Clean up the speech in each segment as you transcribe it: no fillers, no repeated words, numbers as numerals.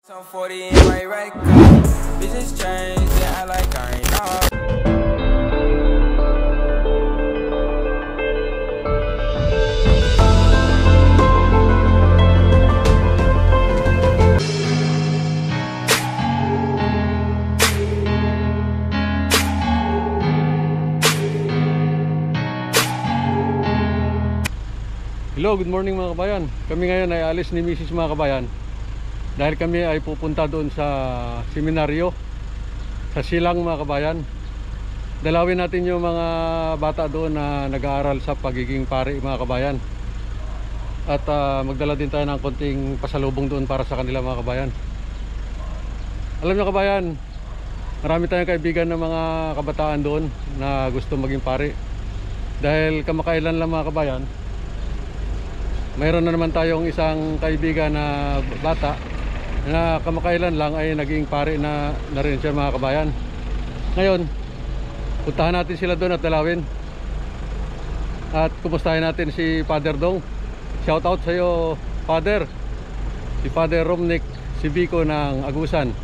So 40 in my right car. Bitches change, they act like I ain't know. Hello, good morning mga kabayan. Kami ngayon ay alis ni Mrs. mga kabayan dahil kami ay pupunta doon sa seminaryo sa Silang mga kabayan. Dalawin natin yung mga bata doon na nag-aaral sa pagiging pari mga kabayan. At magdala din tayo ng konting pasalubong doon para sa kanila mga kabayan. Alam niyo kabayan, marami tayong kaibigan ng mga kabataan doon na gusto maging pari. Dahil kamakailan lang mga kabayan, mayroon na naman tayong isang kaibigan na bata na kamakailan lang ay naging pari na rin siya mga kabayan. Ngayon, puntahan natin sila doon at dalawin. At kumustahin natin si Father Dong. Shout out sa iyo, Father. Si Father Romnick Sibico ng Agusan.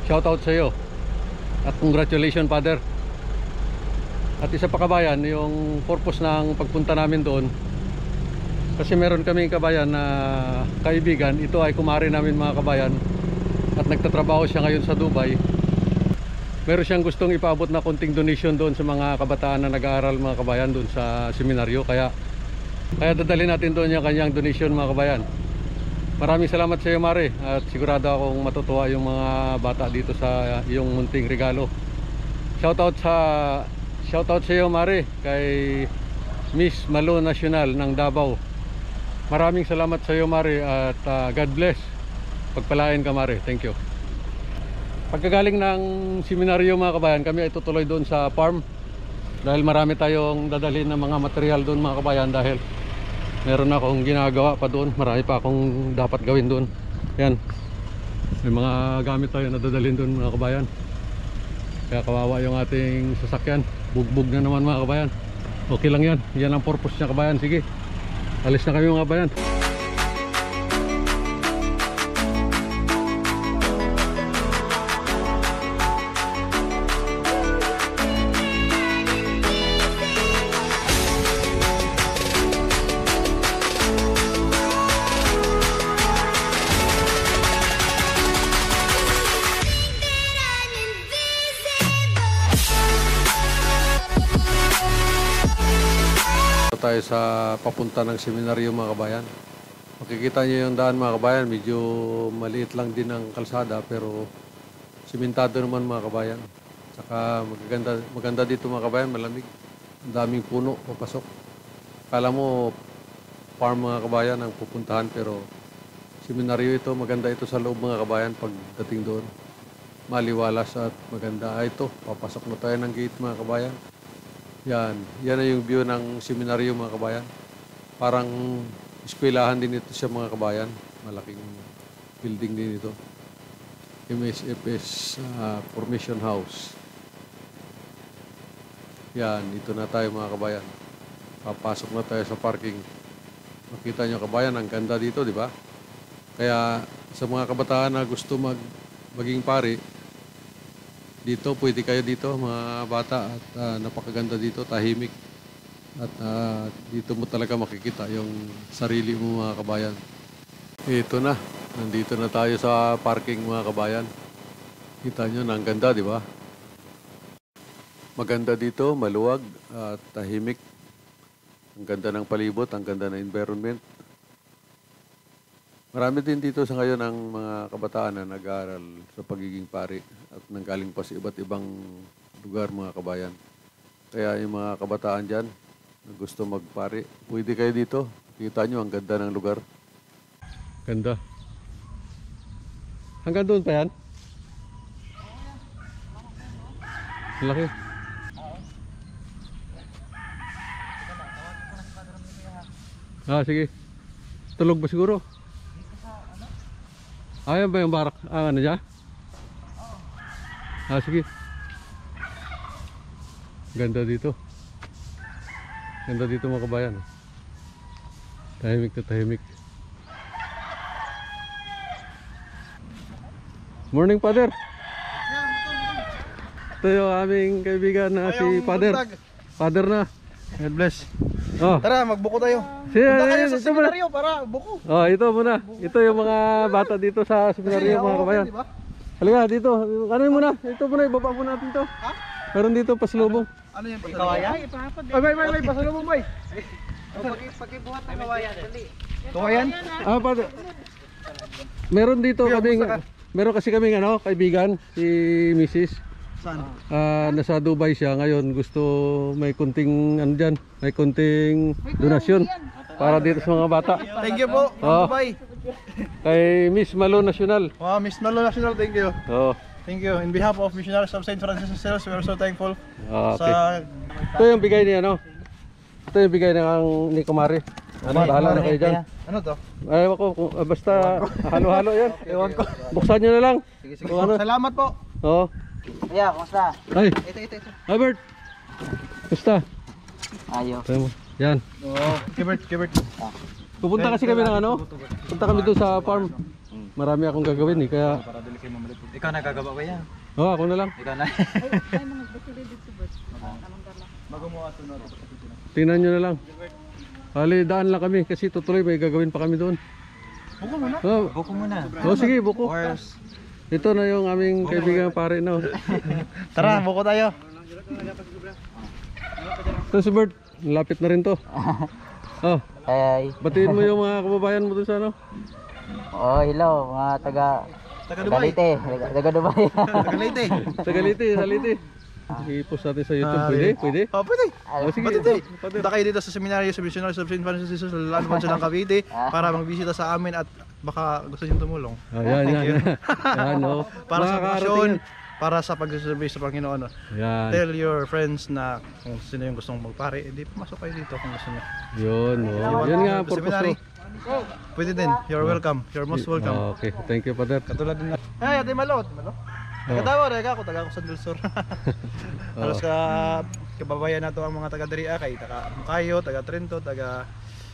Shout out sa iyo. At congratulations, Father. At isa pa kabayan, yung purpose ng pagpunta namin doon, kasi meron kaming kabayan na kaibigan. Ito ay kumari namin mga kabayan at nagtatrabaho siya ngayon sa Dubai. Meron siyang gustong ipaabot na konting donation doon sa mga kabataan na nag-aaral mga kabayan doon sa seminaryo. Kaya dadalhin natin doon yung kanyang donation mga kabayan. Maraming salamat sa iyo Mare, at sigurado akong matutuwa yung mga bata dito sa iyong munting regalo. Shoutout sa iyo Mare, kay Miss Malo National ng Davao. Maraming salamat sa iyo Mare, at God bless. Pagpalain ka Mare, thank you. Pagkagaling ng seminaryo mga kabayan, kami ay tutuloy doon sa farm dahil marami tayong dadalhin ng mga material doon mga kabayan. Dahil meron akong ginagawa pa doon, marami pa akong dapat gawin doon. Yan, may mga gamit tayo na dadalhin doon mga kabayan. Kaya kawawa yung ating sasakyan, bugbog na naman mga kabayan. Okay lang yan, yan ang purpose niya kabayan. Sige, alis na kami mga kabayan. Tayo sa papunta ng seminaryo mga kabayan. Makikita nyo yung daan mga kabayan, medyo maliit lang din ang kalsada pero simentado naman mga kabayan. Saka maganda dito mga kabayan, malamig. Ang daming puno papasok. Kala mo farm mga kabayan ang pupuntahan pero seminaryo ito, maganda ito sa loob mga kabayan. Pagdating doon, maliwalas at maganda. Ito, papasok na tayo ng gate mga kabayan. Yan na yung view ng seminaryo mga kabayan. Parang eskwelahan din ito siya mga kabayan. Malaking building din ito. MSFS Formation House. Yan, ito na tayo mga kabayan. Papasok na tayo sa parking. Makita nyo kabayan, ang ganda dito, di ba? Kaya sa mga kabataan na gusto maging pari, dito, pwede kayo dito mga bata, at napakaganda dito, tahimik. At dito mo talaga makikita yung sarili mo mga kabayan. Ito na, nandito na tayo sa parking mga kabayan. Kita nyo na ang ganda, di ba? Maganda dito, maluwag at tahimik. Ang ganda ng palibot, ang ganda ng environment. Marami din dito sa ngayon ang mga kabataan na nag-aaral sa pagiging pari at nanggaling pa sa iba't ibang lugar mga kabayan. Kaya yung mga kabataan dyan na gusto magpari, pwede kayo dito. Kita nyo, ang ganda ng lugar. Ganda. Hanggang doon pa yan? Laki. Sige. Tulog ba siguro? Ayan ba yung barak? Ano dyan? Sige. Ganda dito. Ganda dito mga kabayan. Tahimik na tahimik. Morning, Father. Ito yung aming kaibigan na si Father. Father na. God bless. Oh. Tara, magbuko tayo. Siya, Punta kayo sa ito muna. seminaryo para buko. Oh, ito muna. Ito yung mga bata dito sa seminaryo, mga kabayan. Diba? Halika dito. Ano yun muna? Ito muna, ibaba mo natin to. Ha? Meron dito pasalubong. Ano yan? Kawayan? Ay, pasalubong boy. Pakibuhat ng kawayan, dali. Kawayan? Ah, Father. Meron dito kaming, meron kasi kaming ano, kaibigan, si Mrs. Saan? Nasa Dubai siya ngayon. Gusto may kunting ano dyan, may kunting donasyon para dito sa mga bata. Thank you po. Oh. Bye. Kay Miss Malo National. Wow, Miss Nalo National, thank you. Oh. Thank you. In behalf of Missionaries of St. Francis of Sales, we are so thankful Okay. sa... Ito yung bigay ni ano. Ito yung bigay ng ni Kumari. Ano, bahala na kayo dyan. Ano to? Ay, ako, basta halo-halo yan. Ewan ko. Buksan nyo na lang. Sige. Kung ano. Salamat po. Oo. Yeah, kumusta? Ay, Ito. Albert. Basta. Ayaw. Yan. Oo. Kibert. Pupunta kasi kami ng ano. Punta kami doon sa farm. Marami akong gagawin eh. Kaya, Ikaw nagagawa ba yan? ako na lang. Ikaw na. Tingnan nyo na lang. Hali, daan lang kami kasi tutuloy may gagawin pa kami doon. Buko muna. Oh, Buko muna. sige, buko. Or Ito na yung aming kaibigan pare no. Tara, buko tayo. Ito si Bert, lapit na rin to. Oh, ay. batiin mo yung mga kababayan mo doon sa ano. Oh, hello mga taga Taga Dubai. Leyte, taga Dubai. Taga Leyte. Sa Galite. I-post natin sa YouTube. Pwede? Oh, pwede. Oh, sige. Ba't hindi? Father. Punta kayo dito sa seminaryo sa Missionaries of St. Francis of Sales, lalabas silang Cavite para magbisita sa amin at baka gusto nyo tumulong. Yan. Yan, oh. Para sa Makakarating pasyon, yan. para sa pagsasabi sa Panginoon. Yan. Tell your friends na kung sino yung gustong magpare, edi pumasok kayo dito kung gusto nyo. Yun, oh. Yan nga, purpose Seminary. ko. Pwede din. You're welcome. You're most welcome. Okay, thank you, Father. Katulad din na. Ay, Ate Malo. Katawa rin ako, taga ako sa Del Sur. Halos kababayan na to ang mga taga Daria, kay taga Makayo, taga Trento, taga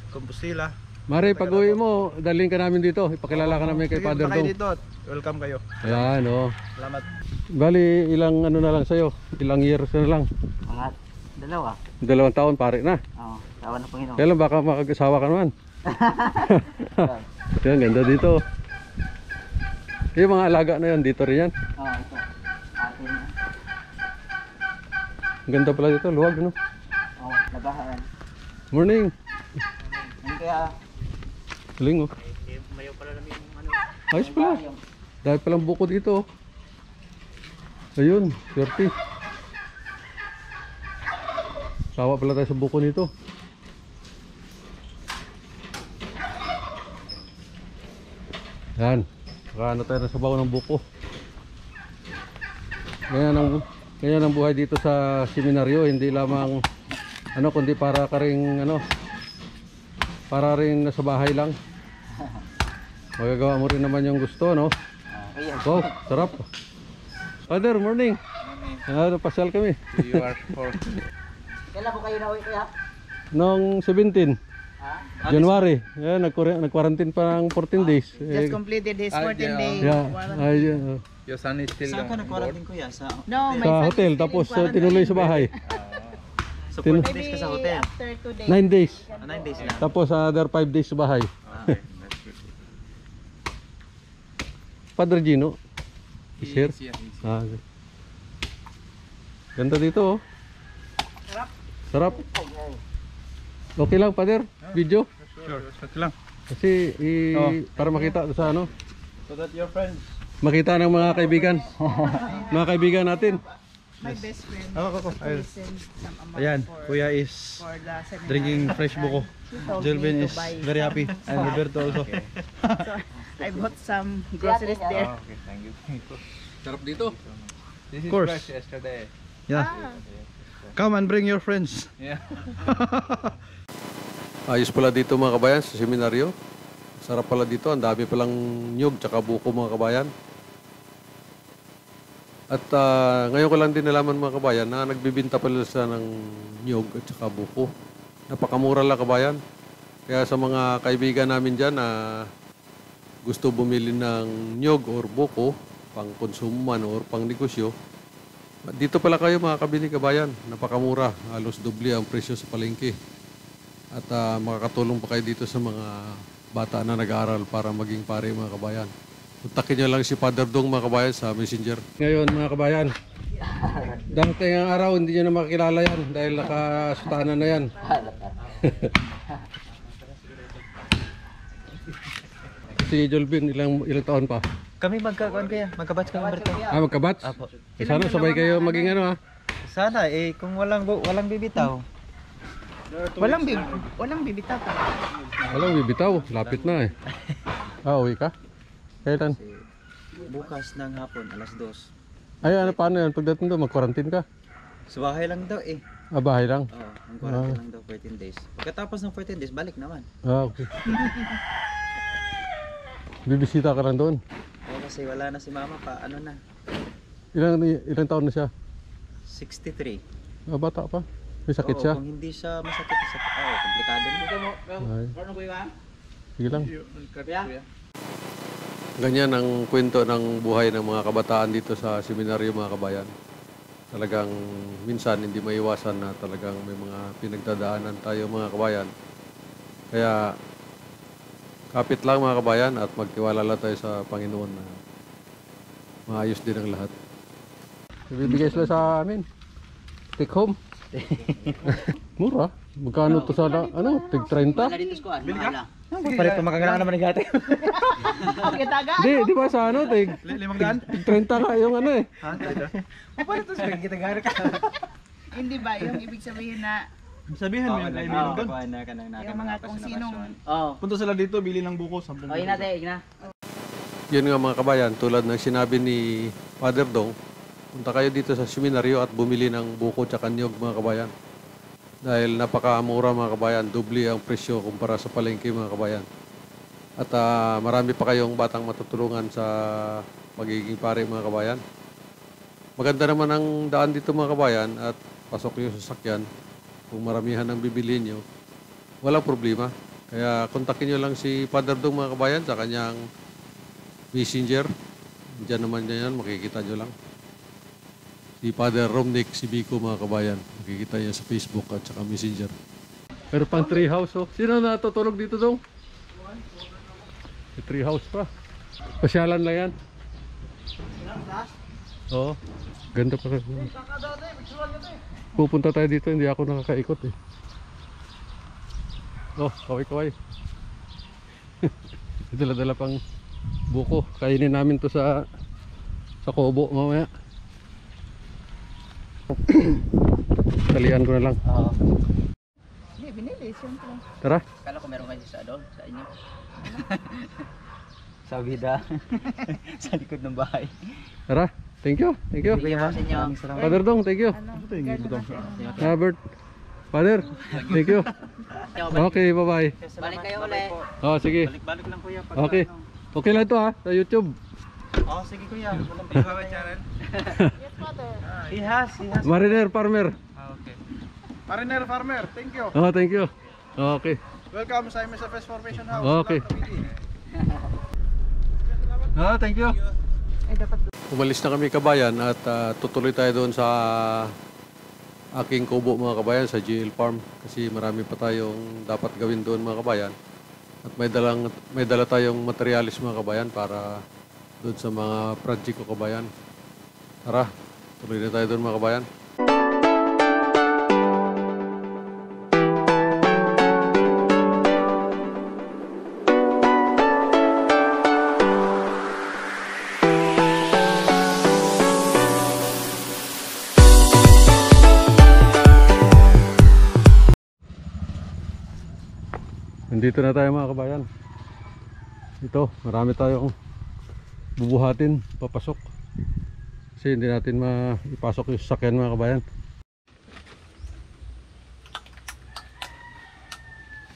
Compostela. Mare, pag-uwi mo, dalhin ka namin dito. Ipakilala ka namin kay Sige, Father punta kayo Dong. dito at welcome kayo. Ayan, oh. Salamat. Bali, ilang ano na lang sa'yo? Ilang years na lang? Mga dalawa. 2 taon pare na. Oh, tawa ng Panginoon. Kailan baka makag-asawa ka naman? Yan, ganda dito. Yung mga alaga na yan, dito rin yan. Oh, ito. Atin. Ang ganda pala dito, luwag, no? Oh, lagahan. Morning. Ano kaya? Galing, oh. Ayos pala. Dahil palang buko dito, oh. Ayun, swerte. Sawa pala tayo sa buko nito. Yan. Ano tayo na sabaw ng buko. Ganyan ang buhay dito sa seminaryo, hindi lamang ano kundi para ka ring ano, para rin nasa bahay lang. Magagawa mo rin naman yung gusto, no? Ayan. Wow, sarap. Father, morning. Pasyal kami. You are for... Kailan po kayo nauwi kaya? Noong 17 Ha? January, nag-quarantine pa ng 14 days. Just completed his 14 days. Yeah, Your son is still Saan ka on board? nag-quarantine kuya? Sa No, my sa son hotel, is still tapos in quarantine. tinuloy sa bahay. So, Tin- 4 days ka sa hotel? After 2 days. 9 days. 9 days lang. Tapos another 5 days sa bahay. Okay, that's good. Padre Gino is here. Yes, yes. Okay. Ganda dito, oh. Sarap. Okay lang, Father? Video? Sure, okay lang. Kasi para makita sa ano, So that your friends... makita ng mga kaibigan. Mga kaibigan natin. My best friend Ako. Ayun. sent some amount Ayan, for, kuya is for the seminar. drinking fresh buko. She told Jelvin me is to buy very some. happy. And Roberto also. So, I bought some groceries there. Oh, okay, thank you. Sarap dito. This is course. fresh yesterday. Yeah. Come and bring your friends. Yeah. Ayos pala dito mga kabayan sa seminaryo. Sarap pala dito. Ang dami palang nyug tsaka buko mga kabayan. At ngayon ko lang din nalaman mga kabayan na nagbibinta pala sa ng nyug at tsaka buko. Napakamura lang kabayan. Kaya sa mga kaibigan namin dyan na gusto bumili ng nyug or buko pang konsumo man or pang negosyo, dito pala kayo makakabili kabayan. Napakamura, halos doble ang presyo sa palengke. At makakatulong pa kayo dito sa mga bata na nag-aaral para maging pare mga kabayan. Kontakin nyo lang si Father Dong mga kabayan sa Messenger. Ngayon mga kabayan, dati ang araw hindi nyo na makakilala yan dahil nakasutana na yan. Si Jolvin, ilang taon pa? Kami magkakuan kaya, magkabatch kami Berto. Magkabatch? Apo. Sana sabay kayo maging ano ha? Sana kung walang bibitaw. Walang bibitaw pa. Walang bibitaw, lapit na eh. Uwi ka? Kailan? Bukas ng hapon, alas 2. Ay, ano paano yan? Pagdating doon, mag-quarantine ka? Sa bahay lang daw eh. Bahay lang? Oo, mag-quarantine lang daw 14 days. Pagkatapos ng 14 days, balik naman. Okay. Bibisita ka lang doon? Oo, kasi wala na si mama pa, ano na, Ilang taon na siya? 63. Bata pa? May sakit Oo, siya? kung hindi siya masakit, komplikado na. Ay. Sige lang. Ganyan ang kwento ng buhay ng mga kabataan dito sa seminaryo mga kabayan. Talagang minsan hindi maiwasan na talagang may mga pinagdadaanan tayo mga kabayan. Kaya kapit lang mga kabayan at magtiwala lang tayo sa Panginoon na maayos din ang lahat. Ibibigay sila sa amin. Take home. Mura. Magkano to sa tig 30? Bili ka? Pare pa makakailangan naman ng gati. Di ba sa tig 500? 30 ka yung eh. Ha? Dito? Paano to sa gitagari ka? Hindi ba yung ibig sabihin na Sabihin mo yung kaibigan doon. yung mga kung sinong Punta sila dito, bili ng buko, 10 buko. Yun nga mga kabayan, tulad ng sinabi ni Father Dong, punta kayo dito sa seminaryo at bumili ng buko tsaka niyog mga kabayan. Dahil napakamura mga kabayan, doble ang presyo kumpara sa palengke mga kabayan. At marami pa kayong batang matutulungan sa magiging pare mga kabayan. Maganda naman ang daan dito mga kabayan at pasok nyo sa sasakyan. Kung maramihan ang bibili nyo, walang problema. Kaya kontakin nyo lang si Father Dong mga kabayan sa kanyang Messenger. Diyan naman yan, makikita nyo lang. Si Father Romnick, si Biko mga kabayan. Makikita niya sa Facebook at saka Messenger. Pero pang tree house oh. Sino natutulog dito Dong? May tree house pa. Pasyalan lang yan. Oo. Ganda pa. Pupunta tayo dito, hindi ako nakakaikot eh. Oh, kaway-kaway. Dala-dala pang buko. Kainin namin to sa Kobo mamaya. Talian ko na lang. hindi binili siyempre. Tara. Kala ko meron kayo sa sa inyo. Sa bida. Sa likod ng bahay. Tara. Thank you. Thank you. Maraming salamat. Father Dong, thank you. Robert. Father, thank you. Okay, bye-bye. Balik kayo ulit. Oh, sige. Balik lang kuya. Okay. Okay lang to ha, sa YouTube. Oh, sige kuya. Walang problema channel. He has. Mariner Farmer. Okay. Mariner Farmer, thank you. Oh, thank you. Okay. Welcome sa MSFS Formation House. Okay. Thank you. Umalis na kami kabayan at tutuloy tayo doon sa aking kubo mga kabayan sa GL Farm kasi marami pa tayong dapat gawin doon mga kabayan at may dala tayong materialis mga kabayan para doon sa mga project ko kabayan. Tara, tuloy na tayo doon mga kabayan. Nandito na tayo mga kabayan. Ito, marami tayong bubuhatin, papasok. Kasi hindi natin maipasok yung sasakyan mga kabayan.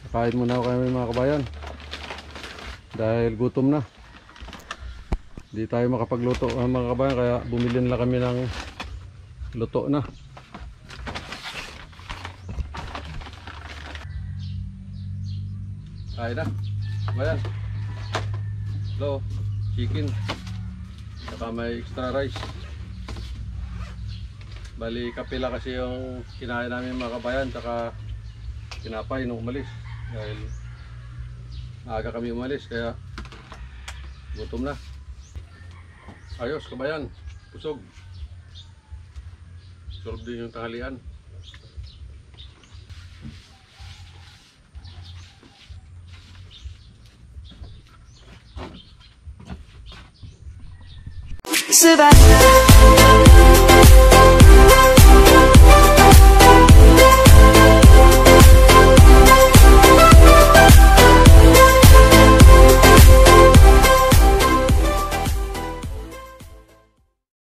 Kakain muna kami mga kabayan. Dahil gutom na. Hindi tayo makapagluto mga kabayan, kaya bumili na kami ng luto na. Kain na. Bayan. Hello. Chicken. Saka may extra rice. Bali kapila kasi yung kinain namin mga kabayan, saka tinapay nung umalis. Dahil aga kami umalis kaya gutom na. Ayos kabayan, pusog. Solve din yung tanghalian. Survive.